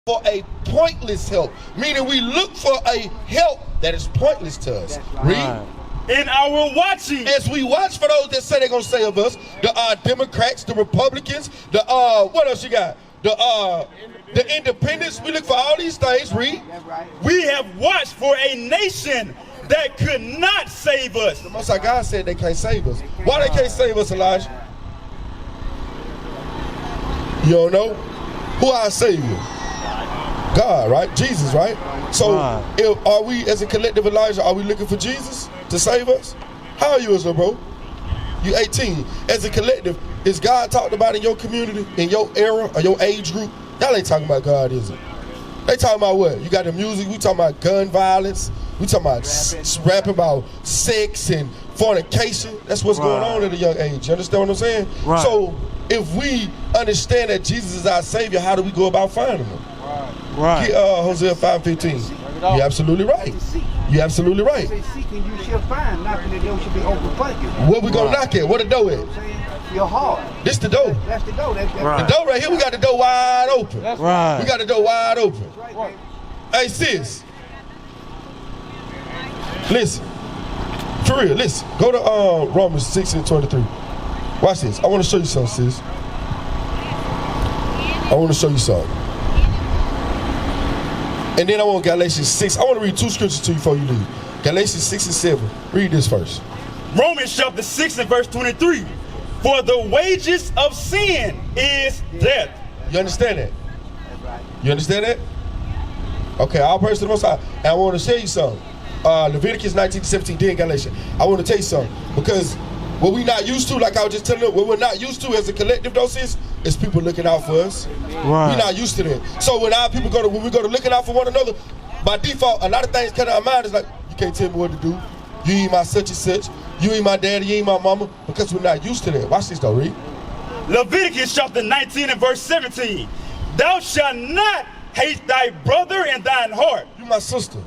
for a pointless help, meaning we look for a help that is pointless to us. Read. In our watching, as we watch for those that say they're gonna save us, the Democrats, the Republicans, the what else you got? The independents. We look for all these things. Read. We have watched for a nation that could not save us. The Most High God said they can't save us. Why they can't save us, Elijah? You don't know? Who our Savior? God, right? Jesus, right? So, are we as a collective, Elijah, are we looking for Jesus to save us? How are you as a bro? You 18. As a collective, is God talked about in your community, in your era, or your age group? Y'all ain't talking about God, is it? They talking about what? You got the music, we talking about gun violence, we talking about rapping about sex and fornication. That's what's going on at a young age. You understand what I'm saying? So, if we understand that Jesus is our Savior, how do we go about finding Him? Hosea 5:15. You're absolutely right. You're absolutely right. Seeking you shall find, knocking the door should be open for you. What we gonna knock at? What the door is? Your heart. This the door. That's the door. That's the door right here. We got the door wide open. That's We got the door wide open. Hey sis, listen. For real, listen. Go to Romans 6:23. Watch this. I want to show you something, sis. I want to show you something. And then I want Galatians 6. I want to read two scriptures to you before you leave. Galatians 6 and 7. Read this first. Romans chapter 6 and verse 23. For the wages of sin is death. You understand that? You understand that? Okay, all praise to the Most High. And I want to tell you something. Leviticus 19:17, then Galatians. I want to tell you something. Because what we not used to, like I was just telling you, what we're not used to as a collective doses is people looking out for us. We're not used to that. So when our people when we go to looking out for one another, by default, a lot of things come to our mind. Is like, you can't tell me what to do. You ain't my such and such. You ain't my daddy. You ain't my mama. Because we're not used to that. Watch this though, read. Leviticus chapter 19 and verse 17. Thou shalt not hate thy brother in thine heart. You my sister.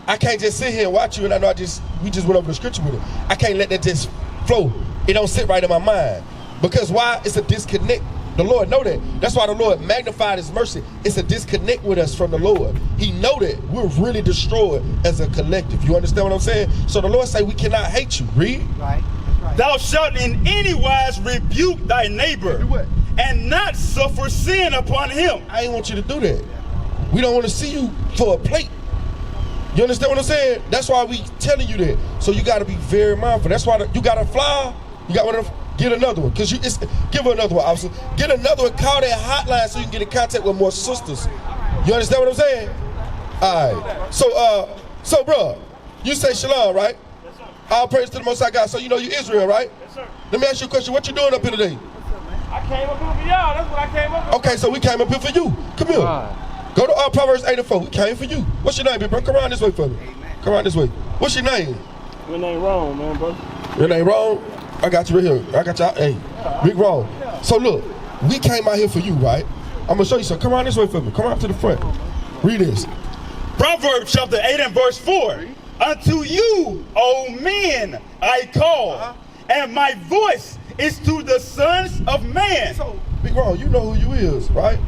I can't just sit here and watch you and I know we just went over the scripture with it. I can't let that just flow. It don't sit right in my mind. Because why? It's a disconnect. The Lord know that. That's why the Lord magnified His mercy. It's a disconnect with us from the Lord. He know that we're really destroyed as a collective. You understand what I'm saying? So the Lord say we cannot hate you. Read. Right. Thou shalt in any wise rebuke thy neighbor and not suffer sin upon him. I ain't want you to do that. We don't want to see you for a plate. You understand what I'm saying? That's why we telling you that. So you got to be very mindful. That's why you got a flyer. You got one of them. Get another one. Because give her another one, officer. Get another one. Call that hotline so you can get in contact with more sisters. You understand what I'm saying? All right. So bro, you say shalom, right? Yes, sir. All praise to the Most High God. So you know you Israel, right? Yes, sir. Let me ask you a question. What you doing up here today? I came up here for y'all. That's what I came up here for. Okay, so we came up here for you. Come here. Go to Proverbs 8 and 4. We came for you. What's your name, big bro? Come around this way for me. Come around this way. What's your name? Your name wrong, man, bro. Your name wrong? I got you right here. I got you. Hey, Big Wrong. So look, we came out here for you, right? I'm gonna show you something. Come around this way for me. Come around to the front. Read this. Proverbs chapter 8 and verse 4. Unto you, O men, I call, and my voice is to the sons of man. So, Big Wrong, you know who you is, right?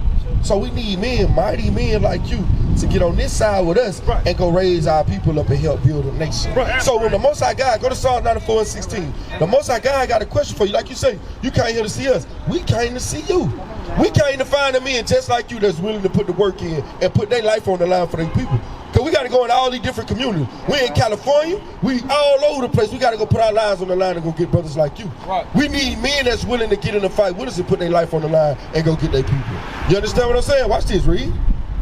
So we need men, mighty men like you, to get on this side with us and go raise our people up and help build a nation. So when the Most High God, go to Psalm 94 and 16. The Most High God got a question for you. Like you say, you came here to see us. We came to see you. We came to find a men just like you that's willing to put the work in and put their life on the line for their people. Because we got to go into all these different communities. We in California. We all over the place. We got to go put our lives on the line and go get brothers like you. We need men that's willing to get in the fight with us and put their life on the line and go get their people. You understand what I'm saying? Watch this, read.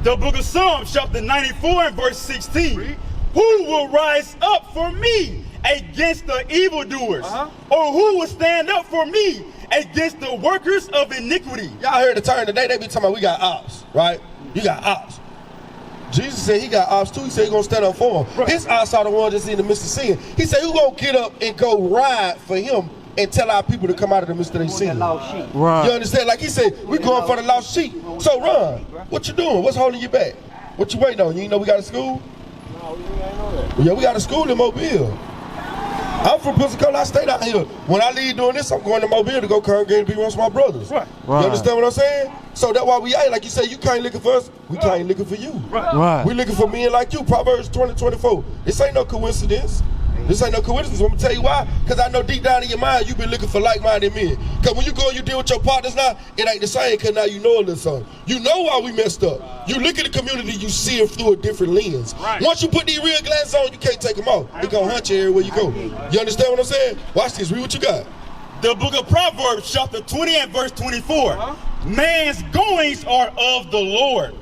The book of Psalms, chapter 94 and verse 16. Who will rise up for me against the evildoers? Or who will stand up for me against the workers of iniquity? Y'all heard the term today, they be talking about we got ops, right? You got ops. Jesus said he got ops too. He said he's going to stand up for him. His ops are the ones that's in the midst of sin. He said who's going to get up and go ride for him and tell our people to come out of the midst of their sin. You understand? Like he said, we going for the lost sheep. So Ron, what you doing? What's holding you back? What you waiting on? You ain't know we got a school? No, we ain't know that. Yeah, we got a school in Mobile. I'm from Pensacola. I stay down here. When I leave doing this, I'm going to Mobile to go congregate and be with my brothers. Right. You understand what I'm saying? So that's why we ain't, like you say, you can't looking for us. We can't looking for you. Right. We looking for men like you. Proverbs 20:24. This ain't no coincidence. This ain't no coincidence. I'm gonna tell you why. Because I know deep down in your mind, you've been looking for like-minded men. Because when you go and you deal with your partners now, it ain't the same. Because now you know a little something. You know why we messed up. You look at the community, you see it through a different lens. Right. Once you put these real glasses on, you can't take them off. They gonna hunt you everywhere you go. You understand what I'm saying? Watch this. Read what you got. The book of Proverbs, chapter 20 and verse 24. Man's goings are of the Lord.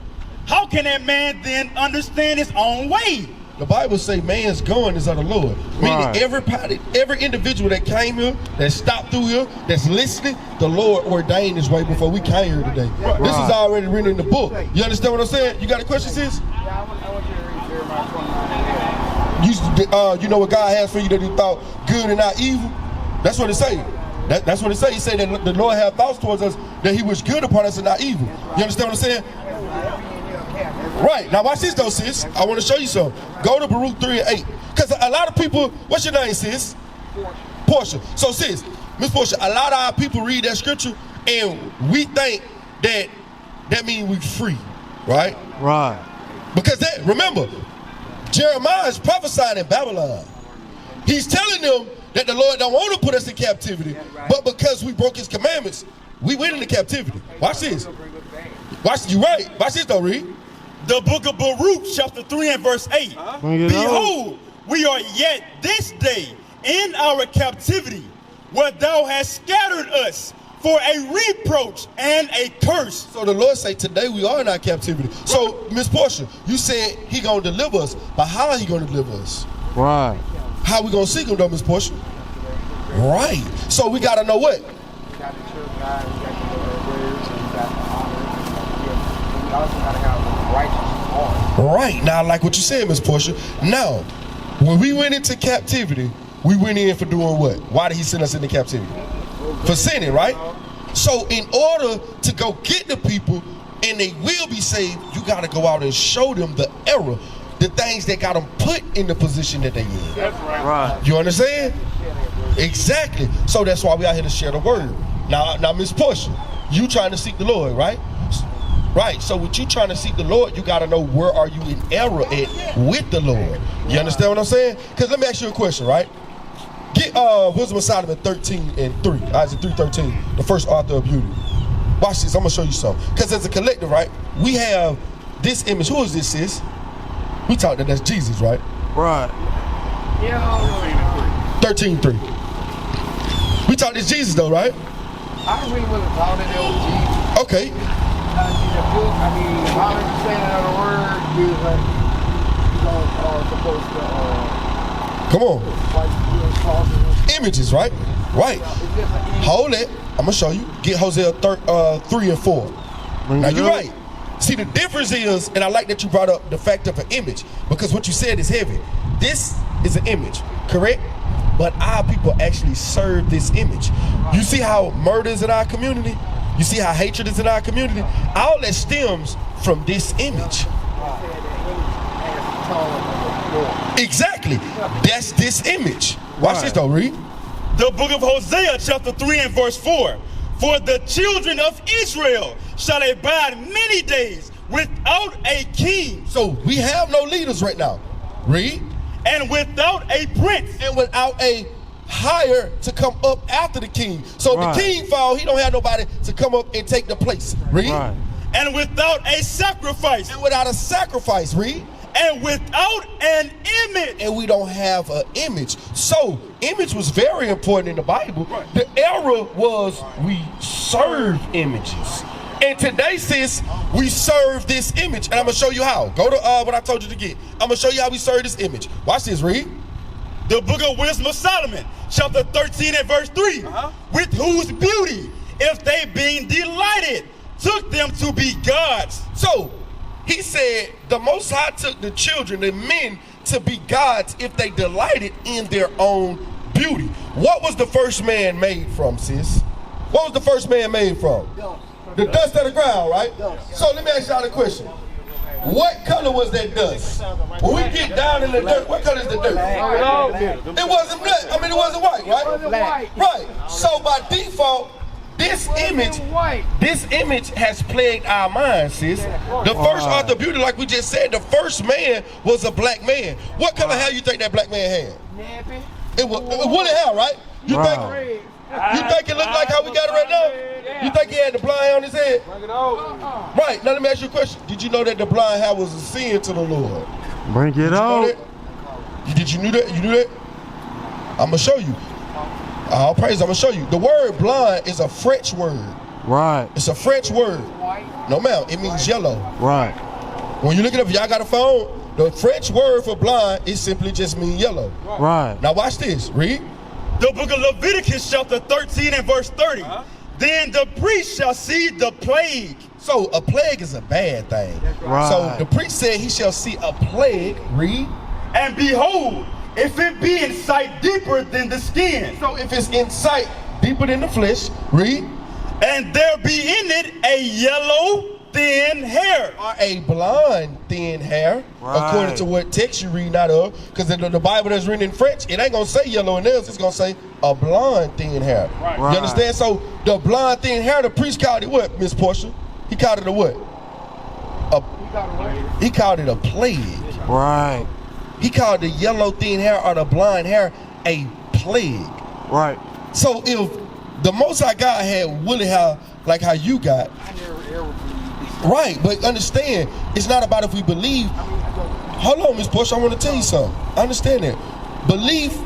How can that man then understand his own way? The Bible say man's going is of the Lord. Meaning Right. every individual that came here, that stopped through here, that's listening, the Lord ordained this way before we came here today. This is already written in the book. You understand what I'm saying? You got a question, sis? Yeah, I want you to read Jeremiah 29:11. You know what God has for you that you thought good and not evil? That's what it say. That's what it say. He said that the Lord had thoughts towards us that he was good upon us and not evil. You understand what I'm saying? Right. Now watch this though, sis. I want to show you something. Go to Baruch 3:8. Because a lot of people, what's your name, sis? Portia. So sis, Miss Portia, a lot of our people read that scripture and we think that means we free, right? Right. Because remember, Jeremiah is prophesying in Babylon. He's telling them that the Lord don't want to put us in captivity, but because we broke his commandments, we went into captivity. Watch this. Watch, you right. Watch this though, read. The book of Baruch, chapter 3 and verse 8. Bring it Behold, we are yet this day in our captivity, where thou hast scattered us for a reproach and a curse. So the Lord say today we are in our captivity. So Miss Portia, you said he gonna deliver us, but how he gonna deliver us? Right. How we gonna seek him though, Miss Portia? Right. So we gotta know what? We got to serve God, we got to know their words, and we got to honor. And we also got to have a righteous heart. Right. Now, like what you said, Miss Portia. Now, when we went into captivity, we went in for doing what? Why did he send us into captivity? For sinning, right? So in order to go get the people and they will be saved, you got to go out and show them the error, the things that got them put in the position that they in. That's right. Right. You understand? Exactly. So that's why we out here to share the word. Now, Miss Portia, you trying to seek the Lord, right? Right. So with you trying to seek the Lord, you got to know where are you in error at with the Lord. You understand what I'm saying? Because let me ask you a question, right? Get Wisdom of Solomon 13:3, Isaiah 3:13, the first author of beauty. Watch this. I'm gonna show you something. Because as a collective, right, we have this image. Who is this, sis? We talked that's Jesus, right? Right. 13:3. We talked this Jesus though, right? I really wasn't taught it was Jesus. Okay. The book, I mean, my understanding of the word is like, supposed to, Come on. like, causes. Images, right? Right. Hold it. I'm gonna show you. Get Hosea 3 and 4. Now you're right. See, the difference is, and I like that you brought up the fact of an image, because what you said is heavy. This is an image, correct? But our people actually serve this image. You see how murder is in our community? You see how hatred is in our community? All that stems from this image. Exactly. That's this image. Watch this though, read. The book of Hosea, chapter 3 and verse 4. For the children of Israel shall abide many days without a king. So we have no leaders right now. Read. And without a prince. And without a hire to come up after the king. So Right. the king fall, he don't have nobody to come up and take the place. Read. Right. And without a sacrifice. And without a sacrifice. Read. And without an image. And we don't have an image. So image was very important in the Bible. Right. The error was we serve images. And today, sis, we serve this image. And I'm going to show you how. Go to what I told you to get. I'm going to show you how we serve this image. Watch this, read. The book of Wisdom of Solomon, chapter 13 and verse 3. With whose beauty, if they being delighted, took them to be gods. So, he said the Most High took the children, the men, to be gods if they delighted in their own beauty. What was the first man made from, sis? What was the first man made from? The dust of the ground, right? So let me ask y'all a question. What color was that dust? When we get down in the dirt, what color is the dirt? It wasn't black. I mean, it wasn't white, right? Right. So by default, this image has plagued our minds, sis. The first author of beauty, like we just said, the first man was a black man. What color hair you think that black man had? It was woolly hair, right? You think it looked like how we got it right now? You think he had the blind hair on his head? Right. Now let me ask you a question. Did you know that the blind hair was a sin to the Lord? Bring it out. Did you knew that? You knew that? I'm gonna show you. All praise, I'm gonna show you. The word blind is a French word. Right. It's a French word. No ma'am, it means yellow. Right. When you look it up, y'all got a phone, the French word for blind, it simply just means yellow. Right. Now watch this, read. The book of Leviticus chapter 13 and verse 30. Then the priest shall see the plague. So a plague is a bad thing. Right. So the priest said he shall see a plague, read. And behold, if it be in sight deeper than the skin. So if it's in sight deeper than the flesh, read. And there be in it a yellow thin hair. Or a blonde thin hair, according to what text you read out of. Because the Bible that's written in French, it ain't gonna say yellow in theirs, it's gonna say a blonde thin hair. Right. You understand? So the blonde thin hair, the priest called it what, Miss Portia? He called it a what? He called it a plague. Right. He called the yellow thin hair or the blonde hair a plague. Right. So if the Most High God had woolly hair like how you got, right, but understand, it's not about if we believe. Hold on, Miss Portia, I want to tell you something. I understand that. Belief,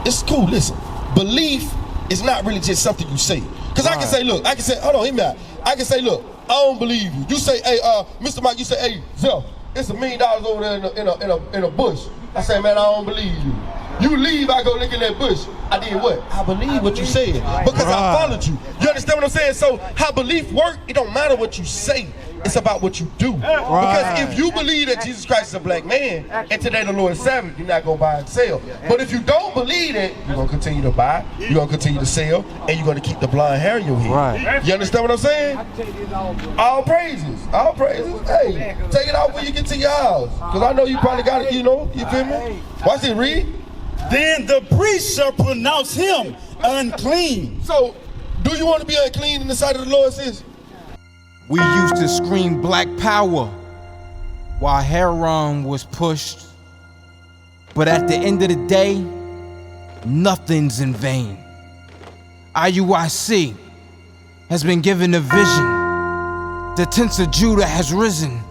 it's cool, listen. Belief is not really just something you say. Because I can say, look, I can say, hold on, hear me out. I can say, look, I don't believe you. You say, hey, Mr. Mike, you say, hey, Zell, it's $1 million over there in a bush. I say, man, I don't believe you. You leave, I go look in that bush. I did what? I believe what you said because I followed you. You understand what I'm saying? So how belief work, it don't matter what you say. It's about what you do. Because if you believe that Jesus Christ is a black man and today the Lord is Sabbath, you're not going to buy and sell. But if you don't believe it, you're going to continue to buy, you're going to continue to sell, and you're going to keep the blind hair in your head. Right. You understand what I'm saying? All praises. All praises. Hey, take it out when you get to your house. Because I know you probably got it, you know. You feel me? Watch it, read. Then the priest shall pronounce him unclean. So, do you want to be unclean in the sight of the Lord, sis? We used to scream black power while Heron was pushed. But at the end of the day, nothing's in vain. IUIC has been given a vision. The tents of Judah has risen.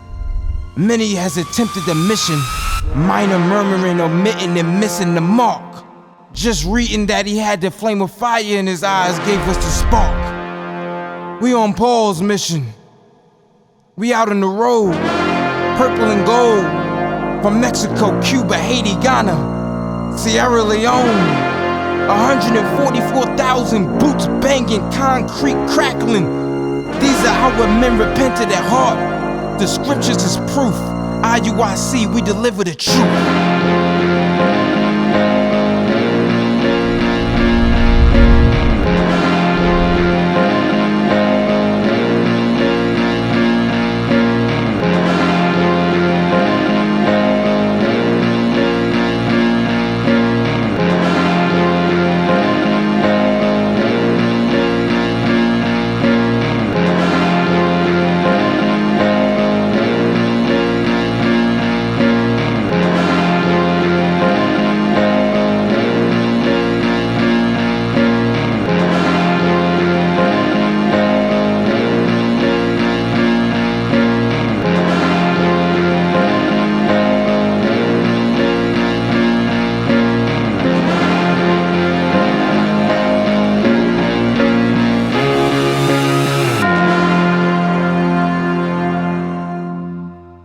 Many has attempted the mission. Minor murmuring, omitting, and missing the mark. Just reading that he had the flame of fire in his eyes gave us the spark. We on Paul's mission. We out on the road, purple and gold. From Mexico, Cuba, Haiti, Ghana, Sierra Leone. 144,000 boots banging, concrete crackling. These are our men repented at heart. The scriptures is proof. IUIC, we deliver the truth.